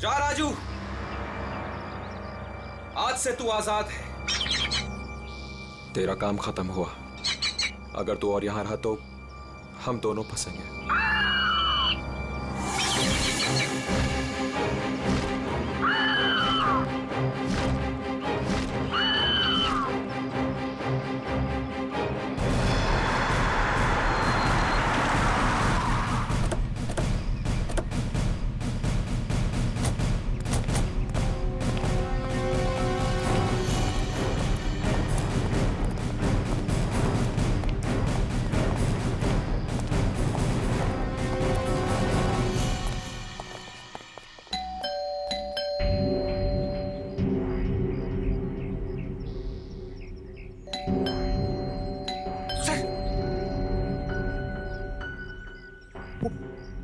जा राजू, आज से तू आजाद है। तेरा काम खत्म हुआ। अगर तू और यहां रहा तो हम दोनों फंसेंगे।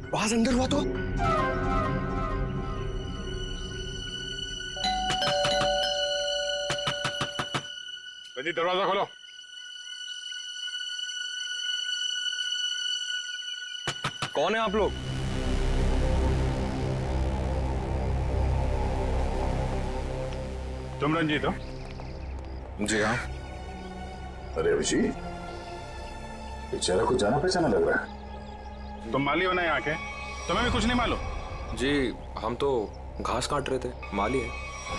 आवाज अंदर हुआ तो रंजीत, दरवाजा खोलो। कौन है आप लोग? तुम रंजीत हो? जी हाँ। अरे अभिजीत, बेचारा कुछ जाना पहचाना लग रहा है। तुम माली हो ना यहाँ के? तुम्हें भी कुछ नहीं मालूम? जी हम तो घास काट रहे थे, माली है।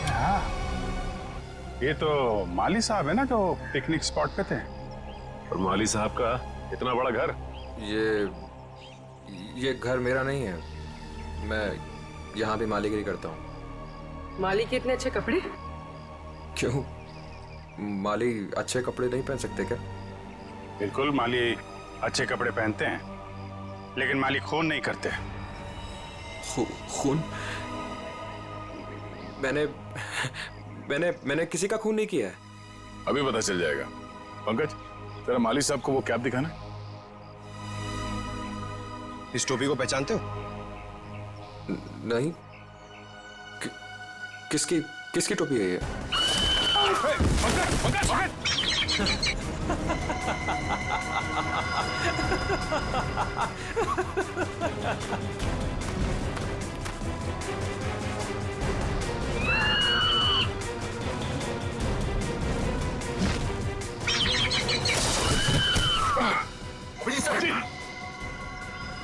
हाँ, ये तो माली साहब है ना जो पिकनिक स्पॉट पे थे। और माली साहब का इतना बड़ा घर? ये घर मेरा नहीं है, मैं यहाँ भी मालीगिरी करता हूँ। माली के इतने अच्छे कपड़े? क्यों, माली अच्छे कपड़े नहीं पहन सकते क्या? बिल्कुल, माली अच्छे कपड़े पहनते हैं, लेकिन माली खून नहीं करते। खून? मैंने किसी का खून नहीं किया है। अभी पता चल जाएगा। पंकज, तेरा माली साहब को वो कैप दिखाना। इस टोपी को पहचानते हो? नहीं। किसकी टोपी है ये?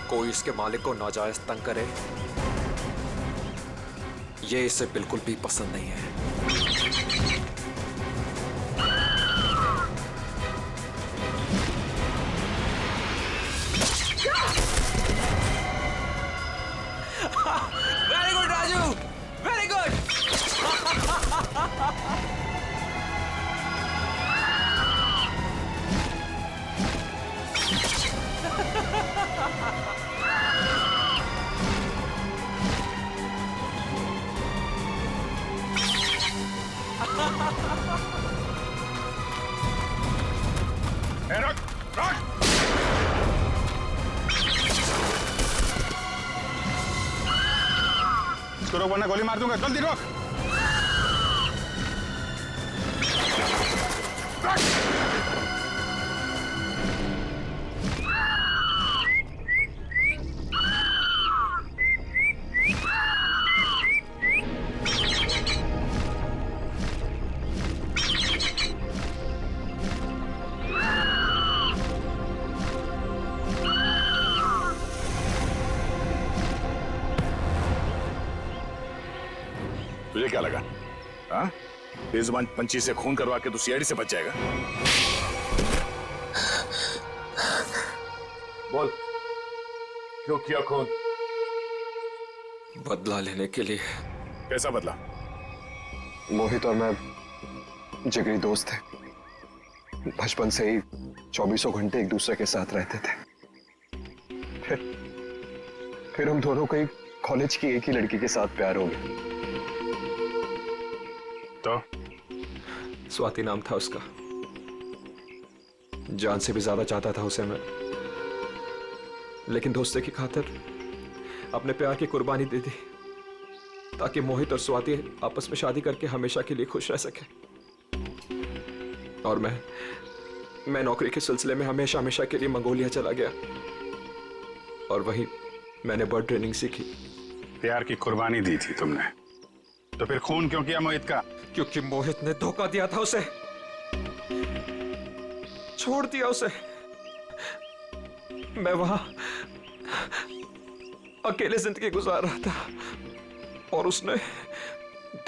कोई इसके मालिक को नाजायज तंग करे, ये इसे बिल्कुल भी पसंद नहीं है। Very good Raju, very good. रुक, रुक। इसको रोक वरना गोली मार दूंगा। जल्दी रोक। तुझे क्या लगा? हाँ, बेजुबान पंछी से खून करवा के तू सीआईडी से बच जाएगा? बोल, क्यों किया खून? बदला लेने के लिए। कैसा बदला? मोहित और मैं जिगरी दोस्त थे। बचपन से ही 24 घंटे एक दूसरे के साथ रहते थे। फिर हम दोनों को कॉलेज की एक ही लड़की के साथ प्यार हो गया। तो स्वाति नाम था उसका। जान से भी ज्यादा चाहता था उसे मैं, लेकिन दोस्ती की खातिर अपने प्यार की कुर्बानी दे दी ताकि मोहित और स्वाति आपस में शादी करके हमेशा के लिए खुश रह सके। और मैं नौकरी के सिलसिले में हमेशा के लिए मंगोलिया चला गया और वहीं मैंने बर्ड ट्रेनिंग सीखी। प्यार की कुर्बानी दी थी तुमने, तो फिर खून क्यों किया मोहित का? क्योंकि मोहित ने धोखा दिया था उसे, छोड़ दिया उसे। मैं वहां अकेले जिंदगी गुजार रहा था और उसने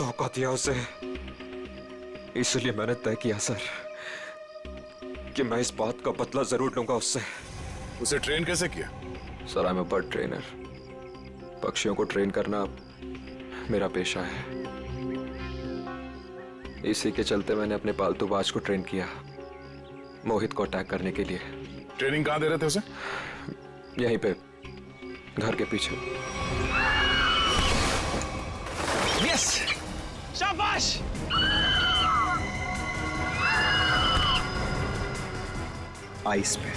धोखा दिया उसे। इसलिए मैंने तय किया सर कि मैं इस बात का बदला जरूर लूंगा उससे। उसे ट्रेन कैसे किया? Sir, I am a bird trainer. पक्षियों को ट्रेन करना मेरा पेशा है। इसी के चलते मैंने अपने पालतू बाज को ट्रेन किया मोहित को अटैक करने के लिए। ट्रेनिंग कहाँ दे रहे थे उसे? यहीं पे, घर के पीछे। यस, शाबाश। आइस पे।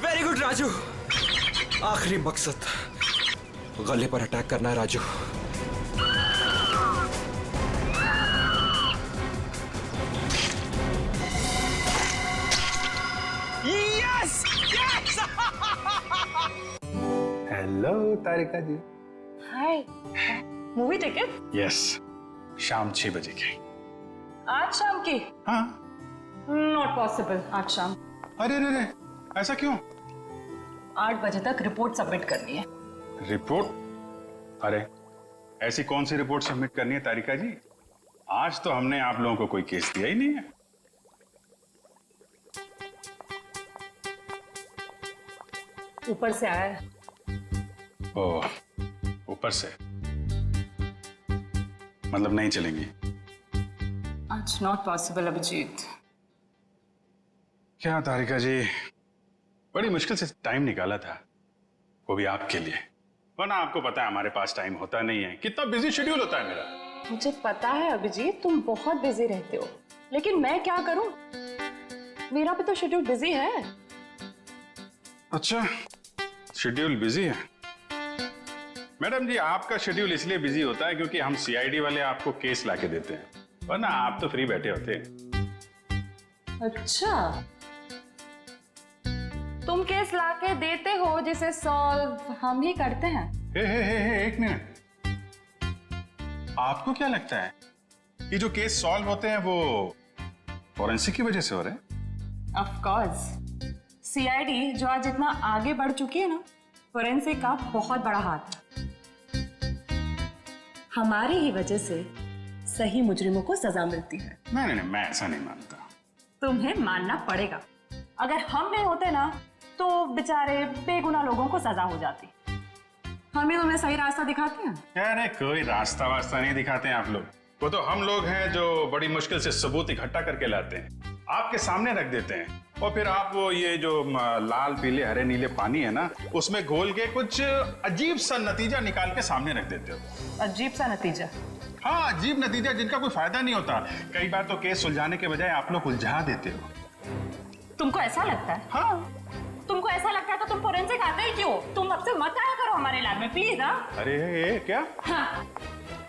Very good Raju. आखिरी मकसद गले पर अटैक करना है Raju. Yes yes. Hello Tarika ji. Hi, movie ticket? Yes, शाम 6 बजे की। आज शाम की? हाँ। नॉट पॉसिबल आज शाम। अरे रे रे, ऐसा क्यों? 8 बजे तक रिपोर्ट सबमिट करनी है। रिपोर्ट? अरे ऐसी कौन सी रिपोर्ट सबमिट करनी है तारिका जी? आज तो हमने आप लोगों को कोई केस दिया ही नहीं है। ऊपर से आया है। ओह, ऊपर से मतलब नहीं चलेंगी? आज नॉट पॉसिबल अभिजीत। क्या तारिका जी, बड़ी मुश्किल से टाइम निकाला था, वो भी आपके लिए। वरना आपको पता है हमारे पास टाइम होता नहीं है, कितना बिजी शेड्यूल होता है मेरा। मुझे पता है अभिजीत, तुम बहुत बिजी रहते हो, लेकिन मैं क्या करूं? मेरा भी तो शेड्यूल बिजी है। अच्छा, शेड्यूल बिजी है। मैडम जी, आपका शेड्यूल इसलिए बिजी होता है क्योंकि हम सीआईडी वाले आपको केस लाके देते हैं, वरना आप तो फ्री बैठे होते हैं। अच्छा, तुम केस लाके देते हो जिसे सॉल्व हम ही करते हैं। हे, एक मिनट। आपको क्या लगता है कि जो केस सॉल्व होते हैं वो फॉरेंसिक की वजह से हो रहे हैं? ऑफ कोर्स, सीआईडी जो आज इतना आगे बढ़ चुकी है ना, फोरेंसिक का बहुत बड़ा हाथ है। हमारी ही वजह से सही मुजरिमों को सजा मिलती है। नहीं, मैं ऐसा नहीं मानता। तुम्हें मानना पड़ेगा। अगर हम नहीं होते ना तो बेचारे बेगुनाह लोगों को सजा हो जाती। हम ही तुम्हें सही रास्ता दिखाते हैं। अरे कोई रास्ता वास्ता नहीं दिखाते हैं आप लोग, वो तो हम लोग हैं जो बड़ी मुश्किल से सबूत इकट्ठा करके लाते हैं, आपके सामने रख देते हैं, और फिर आप वो ये जो लाल पीले हरे नीले पानी है ना, उसमें घोल के कुछ अजीब सा नतीजा निकाल के सामने रख देते हो। अजीब सा नतीजा? हाँ, अजीब नतीजा जिनका कोई फायदा नहीं होता। कई बार तो केस सुलझाने के बजाय आप लोग उलझा देते हो। तुमको ऐसा लगता है? हाँ। तुमको ऐसा लगता है तो तुम फोरेंसिक आते ही क्यों? तुम अब से मत आया करो हमारे लैब में प्लीज। अरे क्या? हाँ,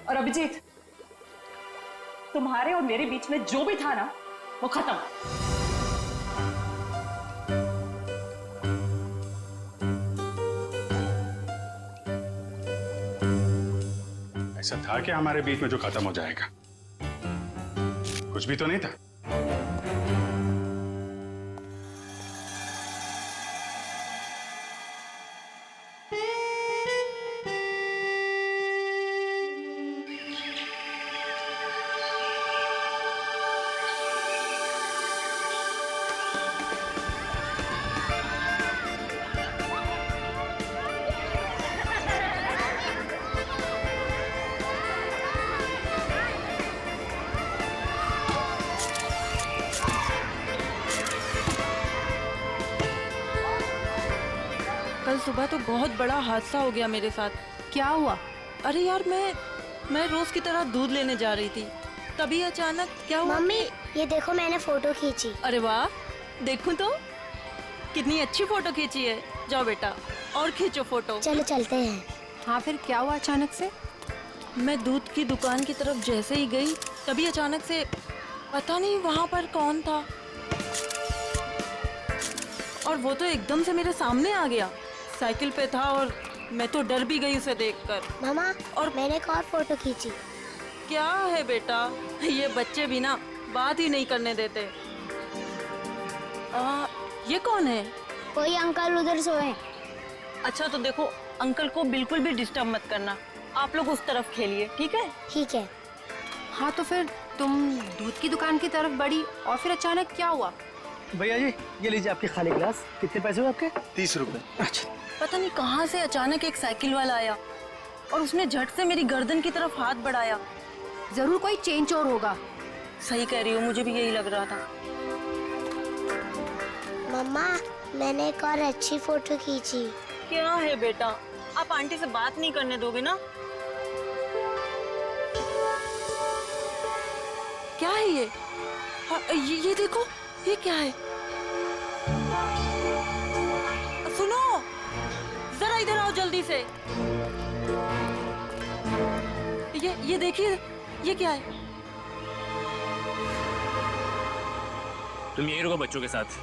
और अभिजीत, तुम्हारे और मेरे बीच में जो भी था ना वो खत्म। ऐसा था क्या हमारे बीच में जो खत्म हो जाएगा? कुछ भी तो नहीं था। कल सुबह तो बहुत बड़ा हादसा हो गया मेरे साथ। क्या हुआ? अरे यार, मैं रोज की तरह दूध लेने जा रही थी, तभी अचानक क्या हुआ? मम्मी, ये देखो मैंने फोटो खींची। अरे वाह, देखूं तो कितनी अच्छी फोटो खींची है। जाओ बेटा और खींचो फोटो। चलो चलते हैं। हाँ, फिर क्या हुआ अचानक से? मैं दूध की दुकान की तरफ जैसे ही गई, तभी अचानक से पता नहीं वहां पर कौन था, और वो तो एकदम से मेरे सामने आ गया। साइकिल पे था और मैं तो डर भी गई उसे देखकर। मामा और मैंने एक और फोटो खींची। क्या है बेटा, ये बच्चे भी ना बात ही नहीं करने देते। ये कौन है? कोई अंकल उधर सोए। अच्छा तो देखो, अंकल को बिल्कुल भी डिस्टर्ब मत करना। आप लोग उस तरफ खेलिए, ठीक है? ठीक है। हाँ तो फिर तुम दूध की दुकान की तरफ बढ़ी और फिर अचानक क्या हुआ? भैया जी ये लीजिए आपके खाली गिलास। कितने पैसे हुए आपके? 30 रुपए। अच्छा। पता नहीं कहाँ से अचानक एक साइकिल वाला आया और उसने झट से मेरी गर्दन की तरफ हाथ बढ़ाया। जरूर कोई चेन चोर होगा। सही कह रही हो, मुझे भी यही लग रहा था। मम्मा मैंने एक और अच्छी फोटो खींची। क्या है बेटा, आप आंटी से बात नहीं करने दोगे ना? क्या है ये? ये देखो, ये क्या है? सुनो, जरा इधर आओ जल्दी से। ये देखिए, ये क्या है? तुम यही रुको बच्चों के साथ,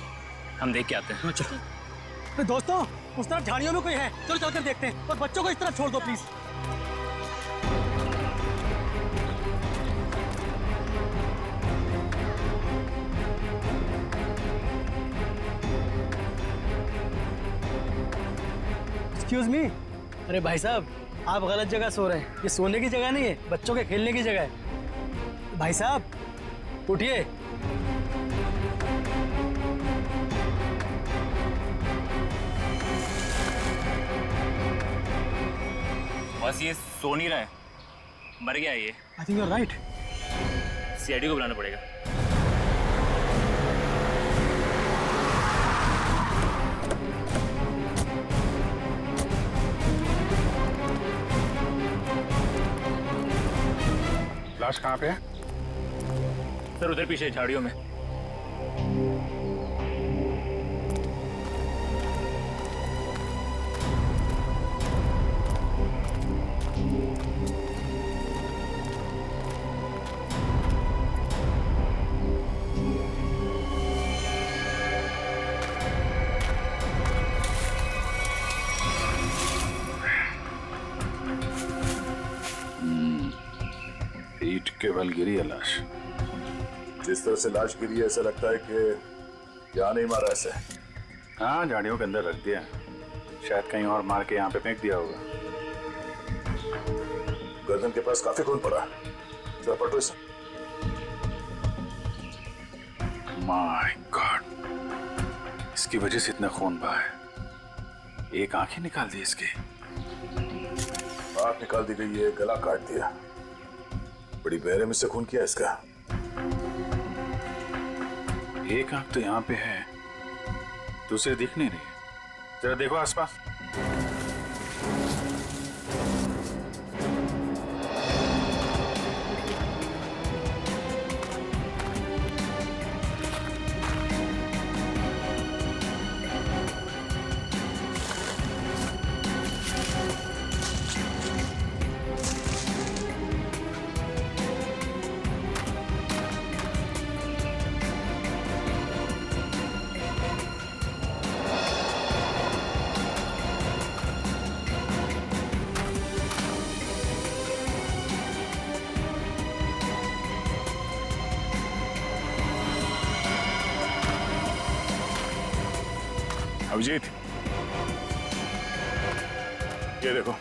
हम देख के आते हैं। चलो दोस्तों, उस तरफ झाड़ियों में कोई है, चलो चलकर देखते हैं। और बच्चों को इस तरफ छोड़ दो प्लीज। Excuse me. अरे भाई साहब, आप गलत जगह सो रहे हैं। ये सोने की जगह नहीं है, बच्चों के खेलने की जगह है। भाई साहब उठिए। बस ये सो नहीं रहा है, मर गया ये। I think you are right. CID को बुलाना पड़ेगा। लाश कहाँ पे है? सर उधर पीछे झाड़ियों में। ईंट के बल गिरी है लाश। जिस तरह से लाश गिरी है ऐसा लगता है कि यहाँ नहीं मारा ऐसे। हाँ, झाड़ियों के अंदर रख दिया, शायद कहीं और मार के यहाँ पे फेंक दिया होगा। गर्दन के पास काफी खून पड़ा। जरा पटो इसे। माय गॉड, इसकी वजह से इतना खून बहा है। एक आंख ही निकाल दी इसकी। आंख निकाल दी गई है, गला काट दिया। बड़ी बेरहमी से खून किया इसका। एक आंख तो यहाँ पे है, दूसरी दिख नहीं रही। जरा देखो आसपास। अभिजीत, ये देखो,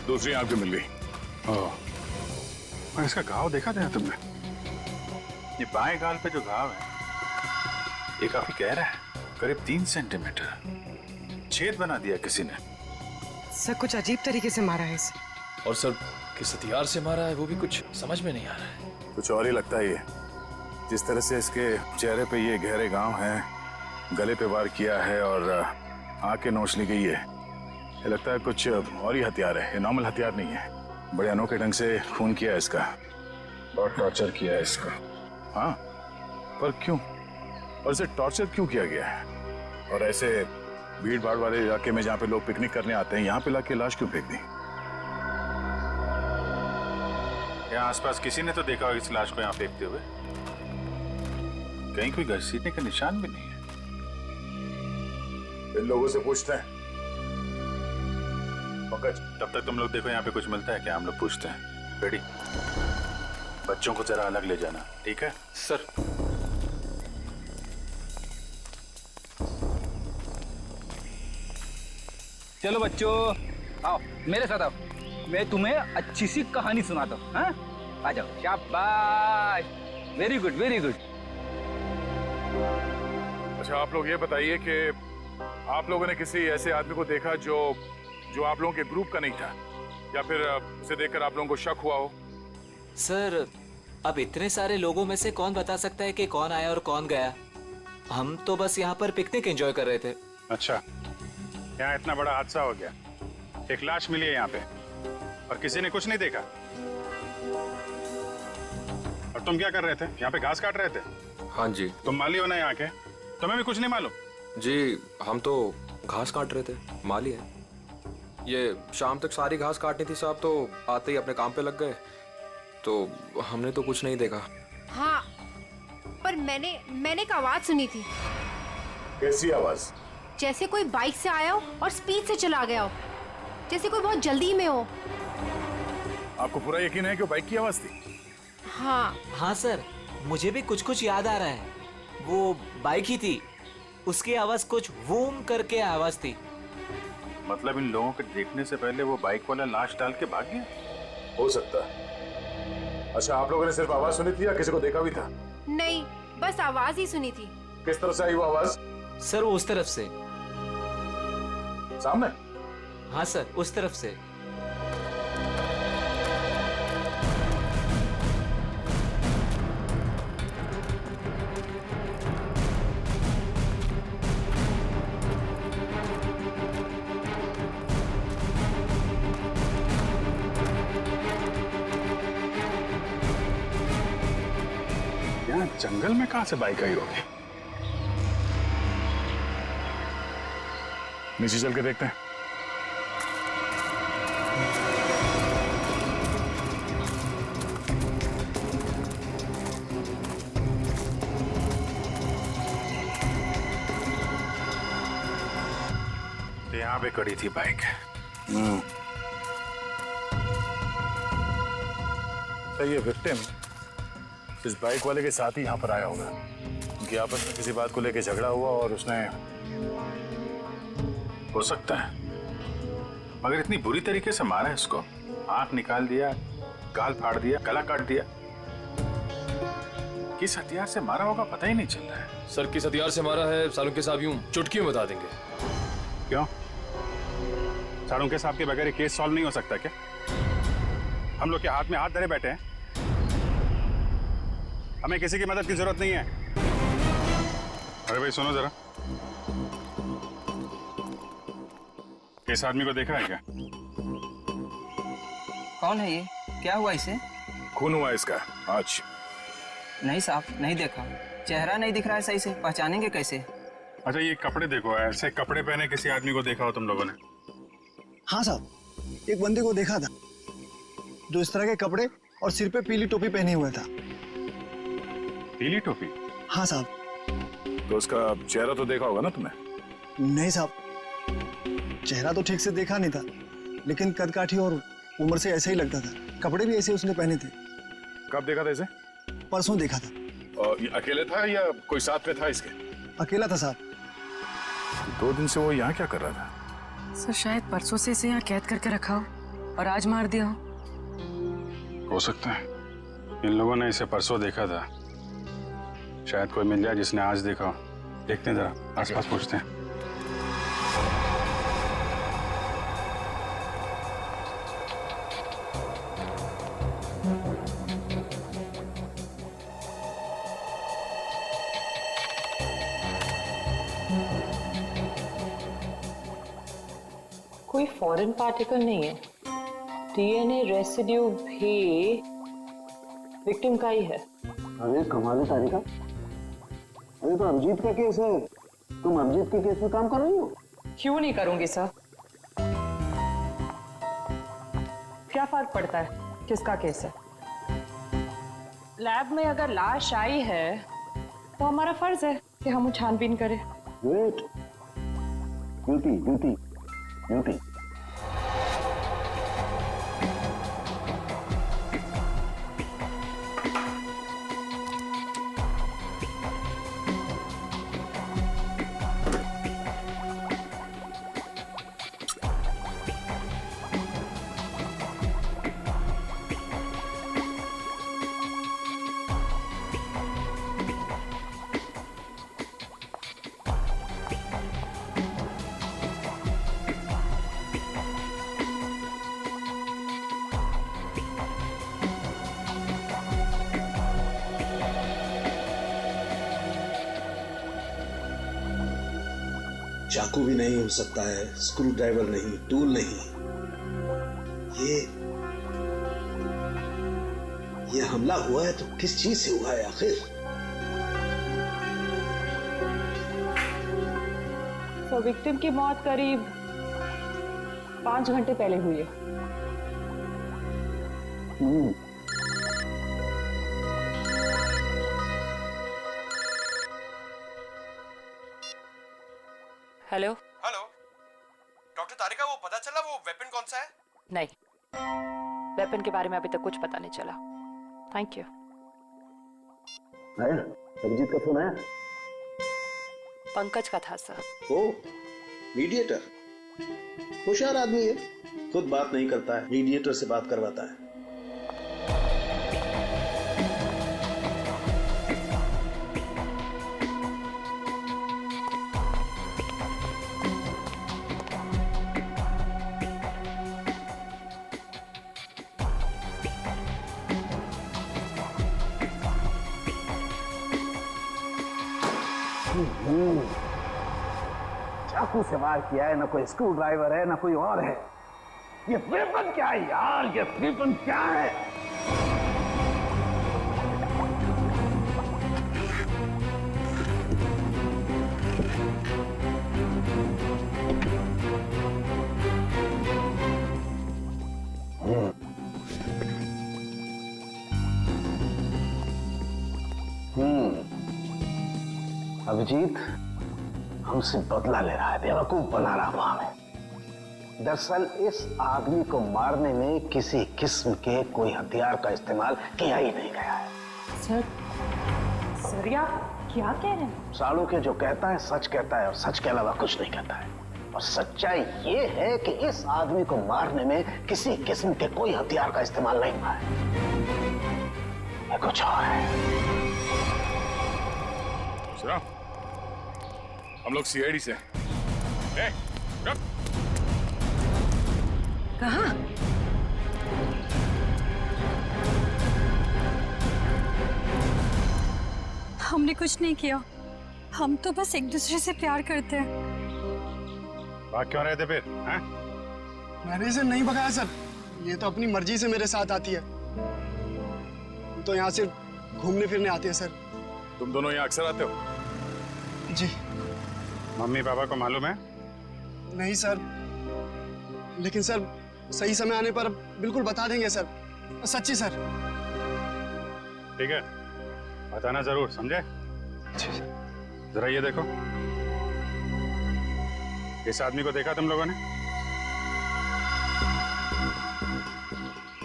दूसरी आंख भी मिल गई। और इसका घाव देखा था तुमने? ये बाएं गाल पे जो घाव है, ये काफी गहरा है, करीब 3 सेंटीमीटर। छेद बना दिया किसी ने। सर कुछ अजीब तरीके से मारा है इसे। और सर किस हथियार से मारा है वो भी कुछ समझ में नहीं आ रहा है। कुछ और ही लगता है ये। जिस तरह से इसके चेहरे पे ये गहरे घाव हैं, गले पे वार किया है और आंखें नोच ली गई है, ये लगता है कुछ और ही हथियार है। ये नॉर्मल हथियार नहीं है। बड़े अनोखे ढंग से खून किया है इसका, बहुत टॉर्चर किया है इसका। हाँ, पर क्यों? और इसे टॉर्चर क्यों किया गया है? और ऐसे भीड़ भाड़ वाले इलाके में जहाँ पे लोग पिकनिक करने आते हैं, यहाँ पे लाके लाश क्यों फेंक दी? यहाँ आसपास किसी ने तो देखा होगा इस लाश को यहाँ फेंकते हुए। कहीं कोई घसीटने का निशान भी नहीं है। इन लोगों से पूछते हैं। पंकज, तब तक तुम लोग देखो यहाँ पे कुछ मिलता है क्या, हम लोग पूछते हैं। रेडी? बच्चों को जरा अलग ले जाना, ठीक है? सर। चलो बच्चों, आओ मेरे साथ आओ, मैं तुम्हें अच्छी सी कहानी सुनाता हूँ। हाँ, आ जाओ, शाबाश, वेरी गुड वेरी गुड। अच्छा, आप लोग ये बताइए कि आप लोगों ने किसी ऐसे आदमी को देखा जो आप लोगों के ग्रुप का नहीं था, या फिर उसे देखकर आप लोगों को शक हुआ हो? सर, अब इतने सारे लोगों में से कौन बता सकता है कि कौन आया और कौन गया? हम तो बस यहाँ पर पिकनिक एंजॉय कर रहे थे। अच्छा, यहाँ इतना बड़ा हादसा हो गया, एक लाश मिली है यहाँ पे और किसी ने कुछ नहीं देखा। और तुम क्या कर रहे थे? यहाँ पे घास काट रहे थे? हाँ जी। तुम माली हो ना यहाँ के, तुम्हें भी कुछ नहीं मालूम? जी, हम तो घास काट रहे थे, माली है। ये शाम तक सारी घास काटनी थी साहब, तो आते ही अपने काम पे लग गए, तो हमने तो कुछ नहीं देखा। हाँ, पर मैंने एक आवाज सुनी थी। कैसी आवाज? जैसे कोई बाइक से आया हो और स्पीड से चला गया हो, जैसे कोई बहुत जल्दी में हो। आपको पूरा यकीन है कि वो बाइक की आवाज थी? हाँ हाँ सर, मुझे भी कुछ कुछ याद आ रहा है। वो बाइक ही थी, उसकी आवाज कुछ वूम करके आवाज थी। मतलब इन लोगों के देखने से पहले वो बाइक वाला लाश डाल के भाग गया? हो सकता है। अच्छा, आप लोगों ने सिर्फ आवाज सुनी थी या किसी को देखा भी था? नहीं, बस आवाज ही सुनी थी। किस तरफ से आई वो आवाज? सर, वो उस तरफ से। सामने? हाँ सर, उस तरफ से। यहाँ जंगल में कहाँ से बाइक आई होगी? नीचे चल के देखते हैं। यहाँ पे खड़ी थी बाइक। तो ये विक्टिम इस बाइक वाले के साथ ही यहाँ पर आया होगा। उनकी आपस में किसी बात को लेकर झगड़ा हुआ और उसने, हो सकता है, मगर इतनी बुरी तरीके से मारा है इसको, आंख निकाल दिया, गाल फाड़ दिया, गला काट दिया। किस हथियार से मारा होगा पता ही नहीं चल रहा है। सर, किस हथियार से मारा है सालुंके साहब यूं चुटकी में बता देंगे। क्यों? सालुंके साहब के बगैर केस सॉल्व नहीं हो सकता क्या? हम लोग के हाथ में हाथ धरे बैठे हैं, हमें किसी की मदद की जरूरत नहीं है। अरे भाई सुनो जरा, इस आदमी को देखा है क्या? कौन है ये? क्या हुआ इसे? खून हुआ इसका आज। नहीं साहब, नहीं देखा, चेहरा नहीं दिख रहा है सही से, पहचानेंगे कैसे? अच्छा, ये कपड़े देखो, ऐसे कपड़े पहने किसी आदमी को देखा हो तुम लोगों ने? हाँ साहब, एक बंदे को देखा था जो इस तरह के कपड़े और सिर पे पीली टोपी पहने हुए था। पीली टोपी? हाँ साहब। तो उसका चेहरा तो देखा होगा ना तुमने? नहीं साहब, चेहरा तो ठीक से देखा नहीं था, लेकिन कदकाठी और उम्र से ऐसे ही लगता था। कपड़े भी ऐसे उसने पहने थे। कब देखा था इसे? परसों देखा था। और ये अकेले था या कोई साथ में था इसके? अकेला था साहब। 2 दिन से वो यहाँ क्या कर रहा था? सर, शायद परसों से इसे यहाँ कैद करके रखा हो और आज मार दिया हो सकता है इन लोगों ने इसे परसों देखा था, शायद कोई मिल जाए जिसने आज देखा हो। देखते हैं जरा, आसपास पूछते हैं। कोई फॉरेन पार्टिकल नहीं है, डीएनए रेसिड्यू भी विक्टिम का ही है। अरे कमाल है तारिका, अरे तो अभिजीत का केस है, तुम अभिजीत के केस में काम कर रही हो? क्यों नहीं करूंगी सर, क्या फर्क पड़ता है किसका केस है? लैब में अगर लाश आई है तो हमारा फर्ज है कि हम छानबीन करें। Wait, duty duty duty. चाकू भी नहीं हो सकता है, स्क्रू ड्राइवर नहीं, टूल नहीं। ये हमला हुआ है तो किस चीज से हुआ है आखिर? तो विक्टिम की मौत करीब 5 घंटे पहले हुई है। हेलो हेलो डॉक्टर तारिका, वो पता चला वो वेपन कौन सा है? नहीं, वेपन के बारे में अभी तक कुछ पता नहीं चला। Thank you. आया अभिजीत का फोन आया? पंकज का था सर। ओ मीडिएटर, होशियार आदमी है, खुद बात नहीं करता है, मीडिएटर से बात करवाता है। चाकू से वार किया है, ना कोई स्क्रू ड्राइवर है, ना कोई और है। ये वेपन क्या है यार? ये वेपन क्या है? अभिजीत हमसे बदला ले रहा है, बेवकूफ बना रहा हुआ हमें। दरअसल इस आदमी को मारने में किसी किस्म के कोई हथियार का इस्तेमाल किया ही नहीं गया है। सर आप क्या कह रहे हैं? सालों के जो कहता है सच कहता है और सच के अलावा कुछ नहीं कहता है। और सच्चाई ये है कि इस आदमी को मारने में किसी किस्म के कोई हथियार का इस्तेमाल नहीं हुआ है। ये कुछ और है। हम लोग सीआईडी से। कहाँ? हमने कुछ नहीं किया, हम तो बस एक दूसरे से प्यार करते हैं। भाग क्यों रहे थे फिर? मैंने इसे नहीं भगाया सर, ये तो अपनी मर्जी से मेरे साथ आती है। तो यहाँ से घूमने फिरने आते हैं सर। तुम दोनों यहाँ अक्सर आते हो? जी। मम्मी पापा को मालूम है? नहीं सर, लेकिन सर सही समय आने पर बिल्कुल बता देंगे सर, सच्ची सर। ठीक है, बताना जरूर, समझे? जरा ये देखो, इस आदमी को देखा तुम लोगों ने?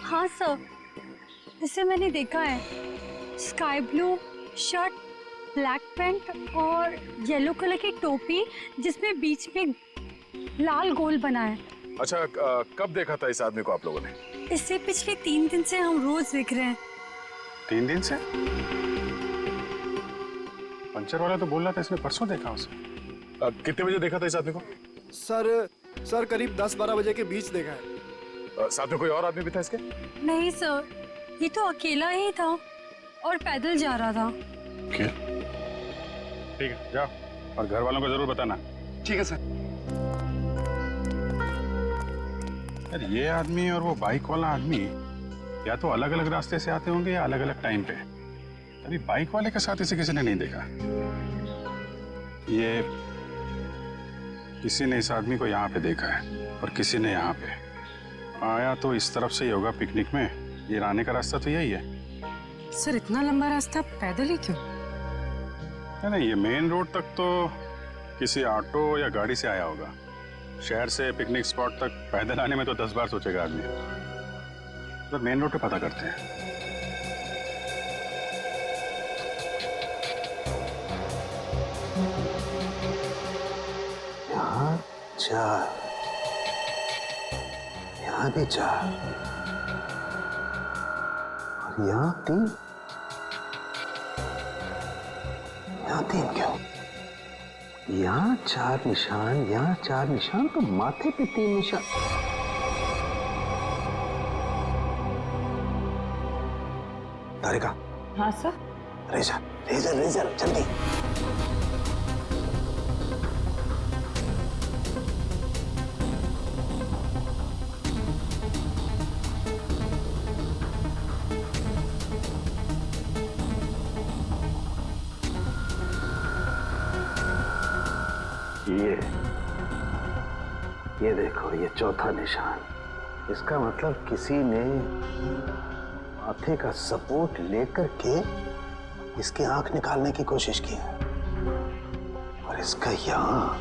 हाँ सर, इसे मैंने देखा है। Sky blue shirt, black pant और येलो कलर की टोपी जिसमें बीच में लाल गोल बना है। अच्छा, कब देखा था इस आदमी को आप लोगों ने? इससे पिछले 3 दिन से हम रोज देख रहे हैं। 3 दिन से? पंचर वाला तो बोल रहा था इसने परसों देखा उसे। कितने बजे देखा था इस आदमी को? सर करीब 10-12 बजे के बीच देखा है। साथ में कोई और आदमी भी था इसके? नहीं सर, ये तो अकेला ही था और पैदल जा रहा था। क्या? ठीक है, जाओ और घर वालों को जरूर बताना। ठीक है सर। यार ये आदमी और वो बाइक वाला आदमी या तो अलग अलग रास्ते से आते होंगे या अलग अलग टाइम पे। अभी बाइक वाले के साथ इसे किसी ने नहीं देखा। ये किसी ने इस आदमी को यहाँ पे देखा है और किसी ने यहाँ पे। आया तो इस तरफ से ही होगा पिकनिक में। ये आने का रास्ता तो यही है। सर इतना लंबा रास्ता पैदल ही क्यों? नहीं, ये मेन रोड तक तो किसी ऑटो या गाड़ी से आया होगा। शहर से पिकनिक स्पॉट तक पैदल आने में तो 10 बार सोचेगा आदमी। तो मेन रोड पे पता करते हैं। यहाँ 4, यहाँ भी 4 और यहाँ 3। यहाँ 3 क्यों? यहाँ 4 निशान, यहाँ 4 निशान, तो माथे पे 3 निशान। तारिका। हाँ सर। रेजर रेजर रेजर जल्दी। ये देखो, ये चौथा निशान। इसका मतलब किसी ने माथे का सपोर्ट लेकर के इसकी आंख निकालने की कोशिश की है और इसका यहाँ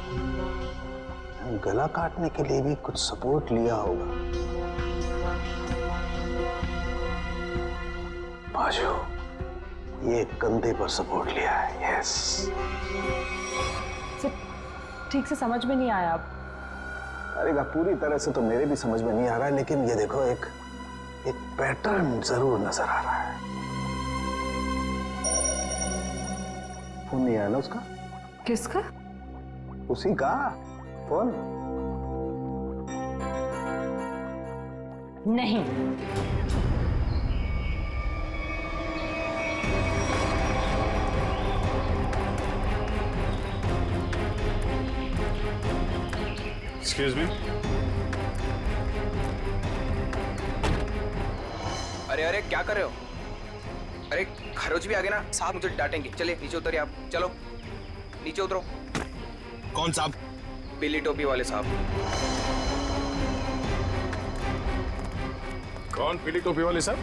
गला काटने के लिए भी कुछ सपोर्ट लिया होगा। बाजू, ये कंधे पर सपोर्ट लिया है। यस। ठीक से समझ में नहीं आया। अब अरे पूरी तरह से तो मेरे भी समझ में नहीं आ रहा है, लेकिन ये देखो एक पैटर्न जरूर नजर आ रहा है। फोन नहीं आया ना उसका? किसका? उसी का फोन। नहीं। Excuse me. अरे अरे क्या कर रहे हो? अरे खरोच भी आ गए ना साहब, मुझे डांटेंगे। चलिए नीचे उतरिए आप। चलो नीचे उतरो। कौन साहब? पीली टोपी वाले साहब। कौन पीली टोपी वाले साहब?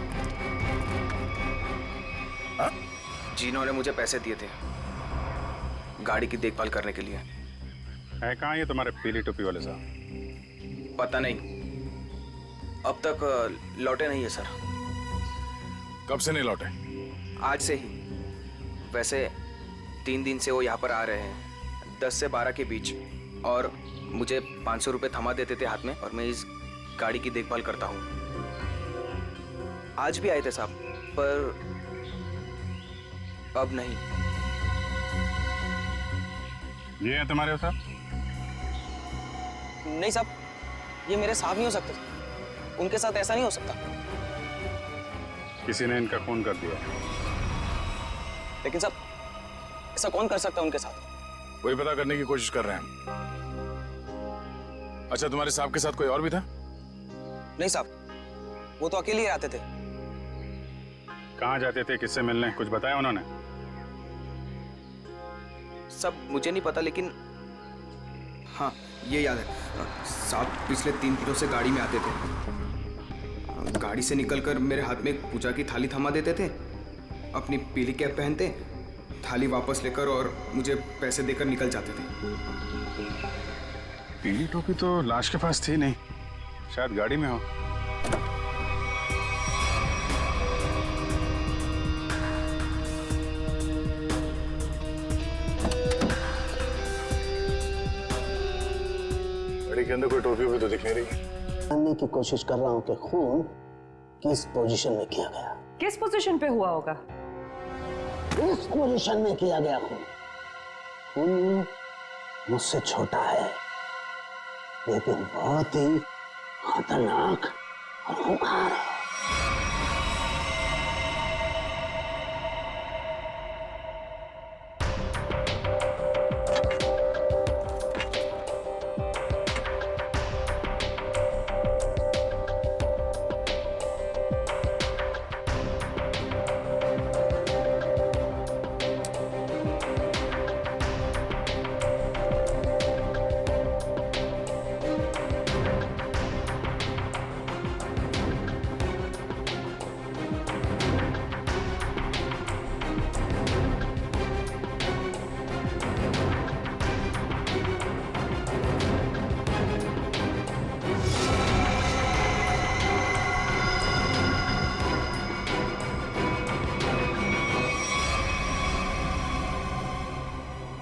जिन्होंने मुझे पैसे दिए थे गाड़ी की देखभाल करने के लिए। है कहाँ ये तुम्हारे पीली टोपी वाले साहब? पता नहीं, अब तक लौटे नहीं है सर। कब से नहीं लौटे? आज से ही। वैसे 3 दिन से वो यहाँ पर आ रहे हैं, 10 से 12 के बीच, और मुझे 500 रुपये थमा देते थे हाथ में, और मैं इस गाड़ी की देखभाल करता हूँ। आज भी आए थे साहब, पर अब नहीं। ये है तुम्हारे साहब? नहीं साहब, ये मेरे साहब नहीं हो सकते। उनके साथ ऐसा नहीं हो सकता। किसी ने इनका खून कर दिया। लेकिन साहब, ऐसा कौन कर सकता है उनके साथ? वही पता करने की कोशिश कर रहे हैं। अच्छा, तुम्हारे साहब के साथ कोई और भी था? नहीं साहब, वो तो अकेले ही आते थे। कहाँ जाते थे, किससे मिलने, कुछ बताया उन्होंने? सब मुझे नहीं पता, लेकिन हाँ ये याद है साहब, पिछले 3 दिनों से गाड़ी में आते थे। गाड़ी से निकलकर मेरे हाथ में एक पूजा की थाली थमा देते थे, अपनी पीली कैप पहनते, थाली वापस लेकर और मुझे पैसे देकर निकल जाते थे। पीली टोपी तो लाश के पास थी नहीं, शायद गाड़ी में हो। गाड़ी के अंदर कोई टोपी हुई तो दिख नहीं रही। जानने की कोशिश कर रहा हूँ कि खून किस पोजीशन में किया गया। किस पोजीशन पे हुआ होगा? इस पोजीशन में किया गया खून। खून मुझसे छोटा है, लेकिन बहुत ही खतरनाक और खूंखार है।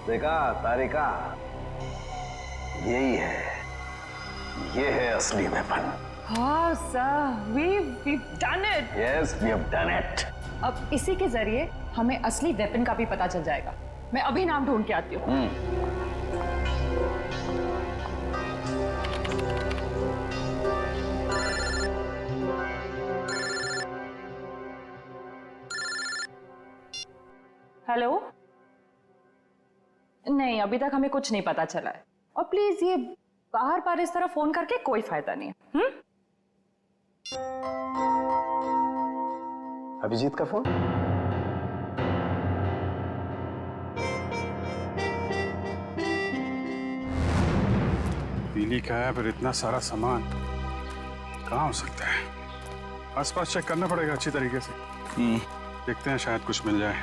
देखा तारिका, यही है, ये है असली वेपन। हाँ sir, we've done it. Yes, we have done it. अब इसी के जरिए हमें असली वेपन का भी पता चल जाएगा। मैं अभी नाम ढूंढ के आती हूँ। हेलो? नहीं, अभी तक हमें कुछ नहीं पता चला है। और प्लीज ये बार बार इस तरह फोन करके कोई फायदा नहीं है। अभिजीत का फोन? पीली का है, पर इतना सारा सामान कहाँ हो सकता है? आसपास चेक करना पड़ेगा अच्छी तरीके से। देखते हैं, शायद कुछ मिल जाए।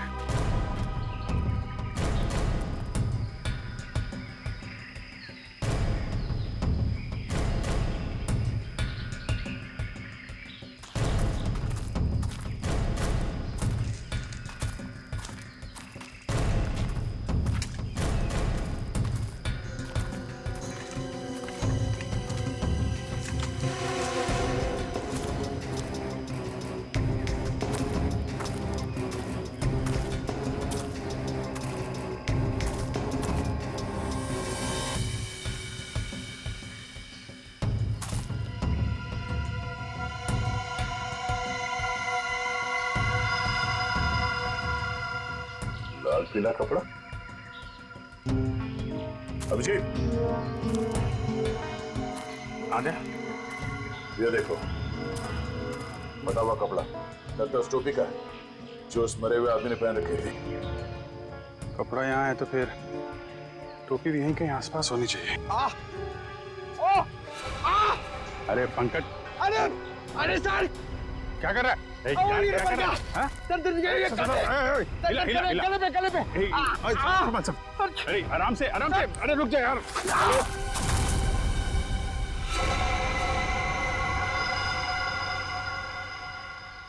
लाल पीला कपड़ा। अभिजीत, आ गया? ये देखो, बटा हुआ कपड़ा, लगता है उस टोपी का है जो उस मरे हुए आदमी ने पहन रखी थी। कपड़ा यहाँ है तो फिर टोपी भी यहीं कहीं आसपास होनी चाहिए। अरे पंकज, अरे सर, क्या कर रहा है? आराम से, आराम से। अरे रुक जा यार।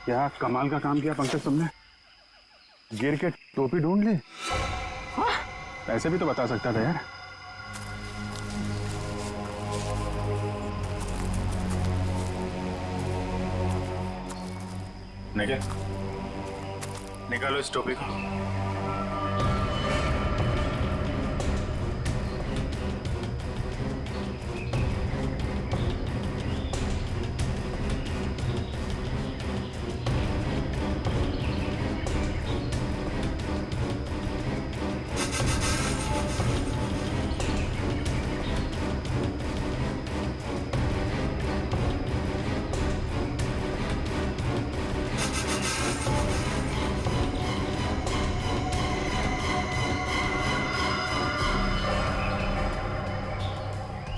क्या कमाल का काम किया पंकज तुमने, गिर के टोपी ढूंढ ली। ऐसे भी तो बता सकता था यार। निकालो इस टोपी को।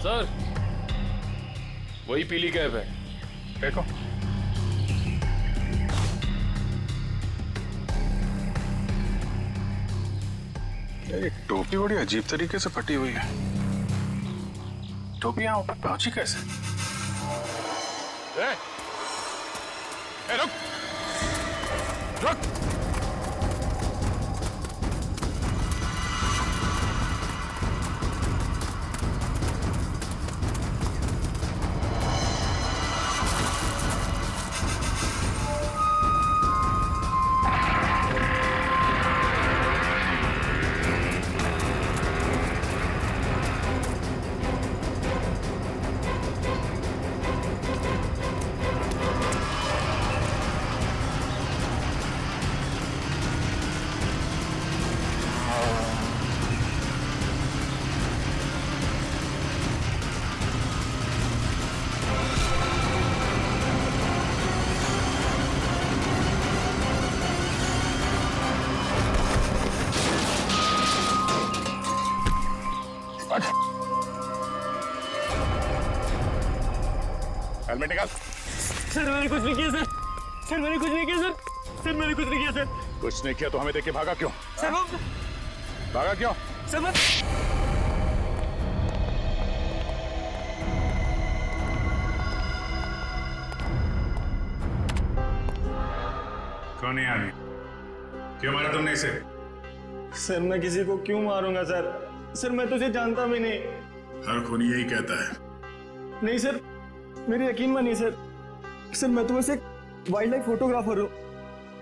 सर, वही पीली कैब है। देखो, ये टोपी बड़ी अजीब तरीके से फटी हुई है। टोपी यहाँ ऊपर पहुंची कैसे? रुक रुक। हेलमेट निकाल। सर मैंने कुछ नहीं किया सर। सर मैंने कुछ नहीं किया सर। सर मैंने कुछ नहीं किया सर। कुछ नहीं किया तो हमें देख के भागा क्यों? सर वो भागा क्यों? सर मैं कौन है आदमी? क्यों मारा तुमने इसे? सर मैं किसी को क्यों मारूंगा सर? सर मैं तुझे जानता भी नहीं। हर खूनी यही कहता है। नहीं सर, मेरी यकीन मानिए सर। सर मैं तो वैसे वाइल्ड लाइफ फोटोग्राफर हूँ।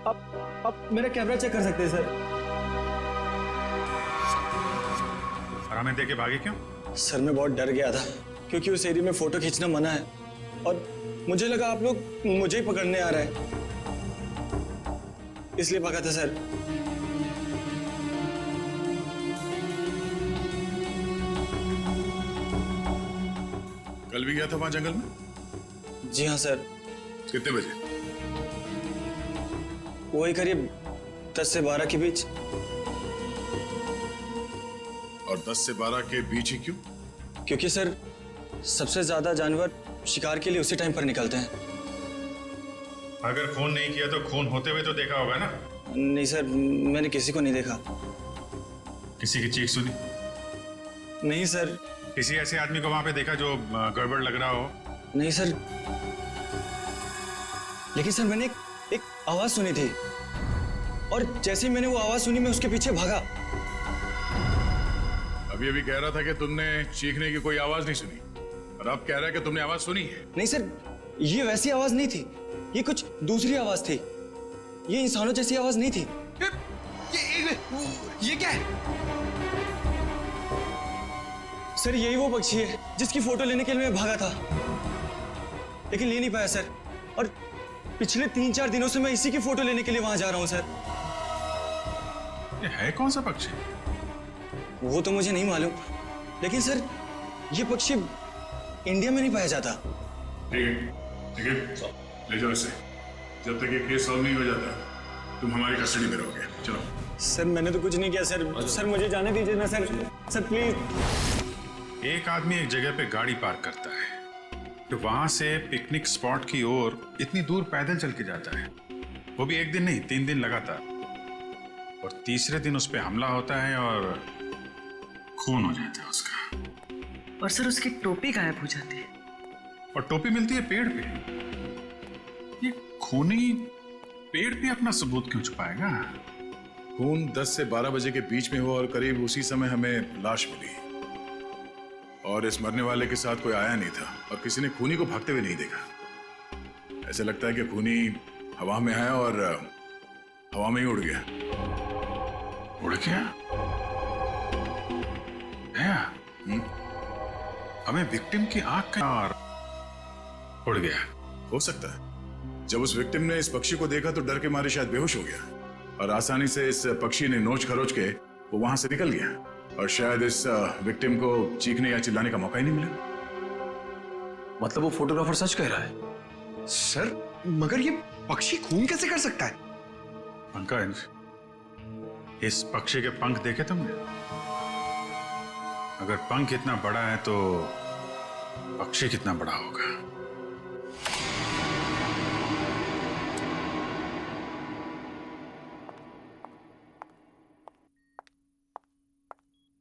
आप मेरा कैमरा चेक कर सकते हैं सर। और हमें देके भागे क्यों? सर मैं बहुत डर गया था क्योंकि उस एरिया में फोटो खींचना मना है और मुझे लगा आप लोग मुझे ही पकड़ने आ रहे हैं, इसलिए भागा था सर। कल भी गया था वहां जंगल में? जी हाँ सर। कितने बजे? वही करीब 10 से 12 के बीच। और 10 से 12 के बीच ही क्यों? क्योंकि सर सबसे ज्यादा जानवर शिकार के लिए उसी टाइम पर निकलते हैं। अगर खून नहीं किया तो खून होते हुए तो देखा होगा ना? नहीं सर, मैंने किसी को नहीं देखा। किसी की चीख सुनी? नहीं सर। किसी ऐसे आदमी को वहां पे देखा जो गड़बड़ लग रहा हो? नहीं सर, लेकिन सर मैंने एक आवाज सुनी थी और जैसे ही मैंने वो आवाज सुनी मैं उसके पीछे भागा। अभी अभी कह रहा था कि तुमने चीखने की कोई आवाज नहीं सुनी और अब कह रहा है कि तुमने आवाज सुनी है। नहीं सर, ये वैसी आवाज नहीं थी, ये कुछ दूसरी आवाज थी। ये इंसानों जैसी आवाज नहीं थी। ये क्या है? सर यही वो पक्षी है जिसकी फोटो लेने के लिए मैं भागा था, लेकिन ले नहीं पाया सर। और पिछले 3-4 दिनों से मैं इसी की फोटो लेने के लिए वहां जा रहा हूं सर। ये है कौन सा पक्षी? वो तो मुझे नहीं मालूम, लेकिन सर ये पक्षी इंडिया में नहीं पाया जाता। ठीक है, ले जाओ इसे। जब तक ये केस सॉल्व नहीं हो जाता तुम हमारी कस्टडी में रहोगे। चलो। सर मैंने तो कुछ नहीं किया सर। सर मुझे जाने दीजिए ना सर। Sir please. एक आदमी एक जगह पे गाड़ी पार्क करता है तो वहां से पिकनिक स्पॉट की ओर इतनी दूर पैदल चल के जाता है, वो भी एक दिन नहीं 3 दिन लगातार, और तीसरे दिन उस पर हमला होता है और खून हो जाता है उसका। और सर उसकी टोपी गायब हो जाती है। और टोपी मिलती है पेड़ पे। ये खूनी पेड़ पे अपना सबूत क्यों छुपाएगा? खून 10 से 12 बजे के बीच में हो और करीब उसी समय हमें लाश मिली और इस मरने वाले के साथ कोई आया नहीं था और किसी ने खूनी को भागते हुए नहीं देखा। ऐसे लगता है कि खूनी हवा में आया और हवा में ही उड़ गया। उड़ गया? हमें विक्टिम की आंख का और उड़ गया। हो सकता है जब उस विक्टिम ने इस पक्षी को देखा तो डर के मारे शायद बेहोश हो गया और आसानी से इस पक्षी ने नोच खरोच के वो वहां से निकल गया और शायद इस विक्टिम को चीखने या चिल्लाने का मौका ही नहीं मिला। मतलब वो फोटोग्राफर सच कह रहा है? सर मगर ये पक्षी खून कैसे कर सकता है? पंकज, इस पक्षी के पंख देखे तुमने? अगर पंख इतना बड़ा है तो पक्षी कितना बड़ा होगा?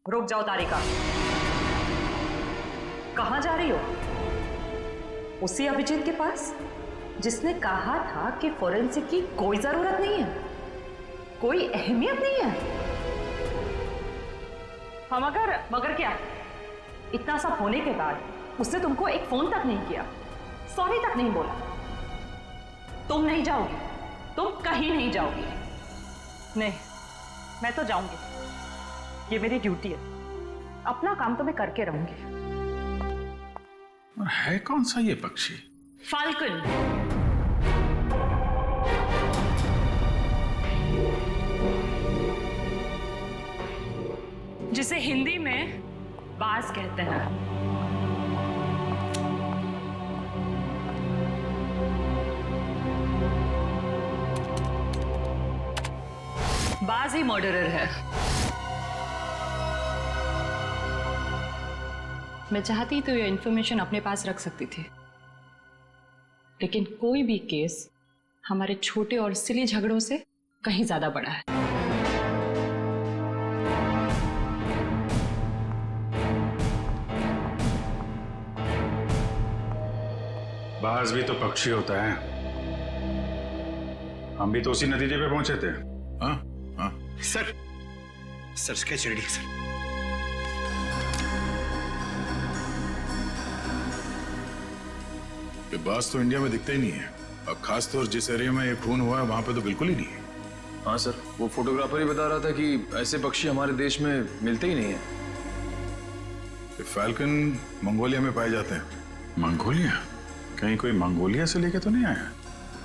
रुक जाओ तारिका, कहां जा रही हो? उसी अभिजीत के पास जिसने कहा था कि फोरेंसिक की कोई जरूरत नहीं है, कोई अहमियत नहीं है। हाँ मगर क्या? इतना सब होने के बाद उसने तुमको एक फोन तक नहीं किया, सॉरी तक नहीं बोला। तुम नहीं जाओगी, तुम कहीं नहीं जाओगी। नहीं, मैं तो जाऊंगी, ये मेरी ड्यूटी है। अपना काम तो मैं करके रहूंगी। और है कौन सा ये पक्षी? फाल्कन। जिसे हिंदी में बाज कहते हैं। बाज ही मर्डरर है। मैं चाहती तो ये इंफॉर्मेशन अपने पास रख सकती थी, लेकिन कोई भी केस हमारे छोटे और सिली झगड़ों से कहीं ज्यादा बड़ा है। बाज भी तो पक्षी होता है। हम भी तो उसी नतीजे पे पहुंचे थे। हाँ हाँ सर सर स्केच रेडी है सर। ये बास तो इंडिया में दिखता ही नहीं है, और खासतौर जिस एरिया में ये खून हुआ है वहां पे तो बिल्कुल ही नहीं है। हाँ सर, वो फोटोग्राफर ही बता रहा था कि ऐसे पक्षी हमारे देश में मिलते ही नहीं है। ये फैल्कन मंगोलिया में पाए जाते हैं। मंगोलिया? कहीं कोई मंगोलिया से लेके तो नहीं आया?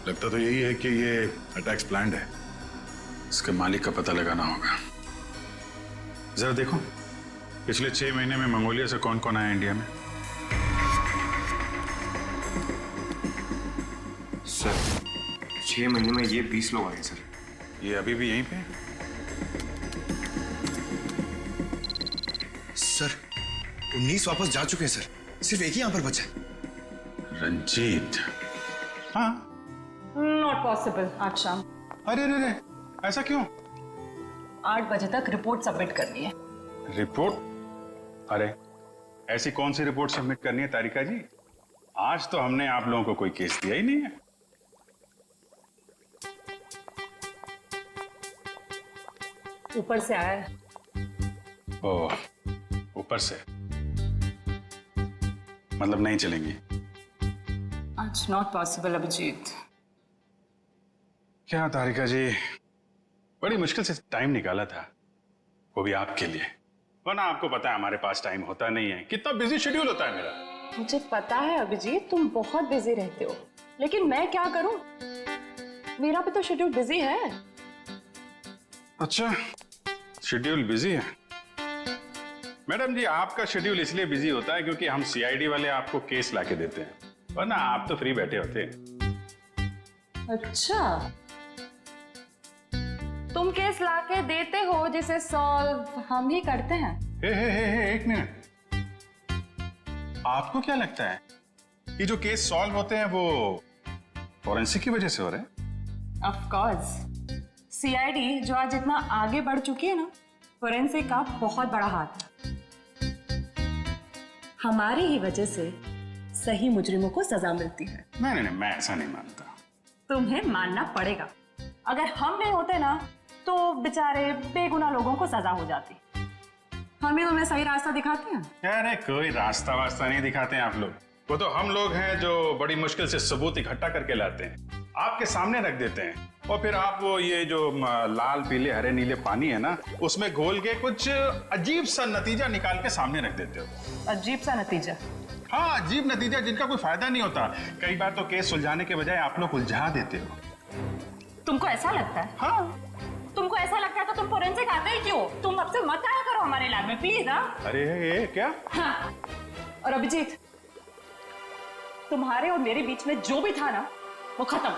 लगता तो यही है कि ये अटैक्स प्लान्ड है। इसके मालिक का पता लगाना होगा। जरा देखो पिछले 6 महीने में मंगोलिया से कौन कौन आया इंडिया में। सर 6 महीने में ये 20 लोग आए सर। ये अभी भी यहीं पे है? सर 19 वापस जा चुके हैं सर, सिर्फ एक ही यहां पर बचा है। रंजीत? हाँ। नॉट पॉसिबल आज शाम। अरे रे रे, ऐसा क्यों? 8 बजे तक रिपोर्ट सबमिट करनी है। रिपोर्ट? अरे ऐसी कौन सी रिपोर्ट सबमिट करनी है तारिका जी? आज तो हमने आप लोगों को कोई केस दिया ही नहीं है। ऊपर से आया है। ओह, ऊपर से मतलब नहीं चलेंगी? आज नॉट पॉसिबल अभिजीत। क्या तारिका जी, बड़ी मुश्किल से टाइम निकाला था, वो भी आपके लिए। वरना आपको पता है हमारे पास टाइम होता नहीं है, कितना बिजी शेड्यूल होता है मेरा। मुझे पता है अभिजीत, तुम बहुत बिजी रहते हो, लेकिन मैं क्या करूं? मेरा भी तो शेड्यूल बिजी है। अच्छा, शेड्यूल बिजी है? मैडम जी, आपका शेड्यूल इसलिए बिजी होता है क्योंकि हम सीआईडी वाले आपको केस लाके देते हैं, वरना आप तो फ्री बैठे होते। अच्छा, तुम केस लाके देते हो जिसे सॉल्व हम ही करते हैं। हे, एक मिनट। आपको क्या लगता है कि जो केस सॉल्व होते हैं वो फॉरेंसिक की वजह से हो रहे हैं? ऑफ कोर्स, सीआईडी जो आज इतना आगे बढ़ चुकी है ना, फोरेंसिक का बहुत बड़ा हाथ है। हमारी ही वजह से सही मुजरिमों को सजा मिलती है। नहीं, मैं ऐसा नहीं मानता। तुम्हें मानना पड़ेगा। अगर हम नहीं होते ना तो बेचारे बेगुनाह लोगों को सजा हो जाती। हम ही तुम्हें सही रास्ता दिखाते हैं। अरे कोई रास्ता वास्ता नहीं दिखाते हैं आप लोग, वो तो हम लोग हैं जो बड़ी मुश्किल से सबूत इकट्ठा करके लाते हैं, आपके सामने रख देते हैं, और फिर आप वो ये जो लाल पीले हरे नीले पानी है ना, उसमें घोल के कुछ अजीब सा नतीजा निकाल के सामने रख देते हो। अजीब सा नतीजा? हाँ, अजीब नतीजा जिनका कोई फायदा नहीं होता। कई बार तो केस सुलझाने के बजाय आप लोग उलझा देते हो। तुमको ऐसा लगता है? हाँ। तुमको ऐसा लगता है तो तुम फोरेंसिक आते ही क्यों? तुम अब से मत आया करो हमारे लैब में प्लीज। हाँ? अरे ये क्या? हाँ। और अभिजीत, तुम्हारे और मेरे बीच में जो भी था ना, वो खत्म।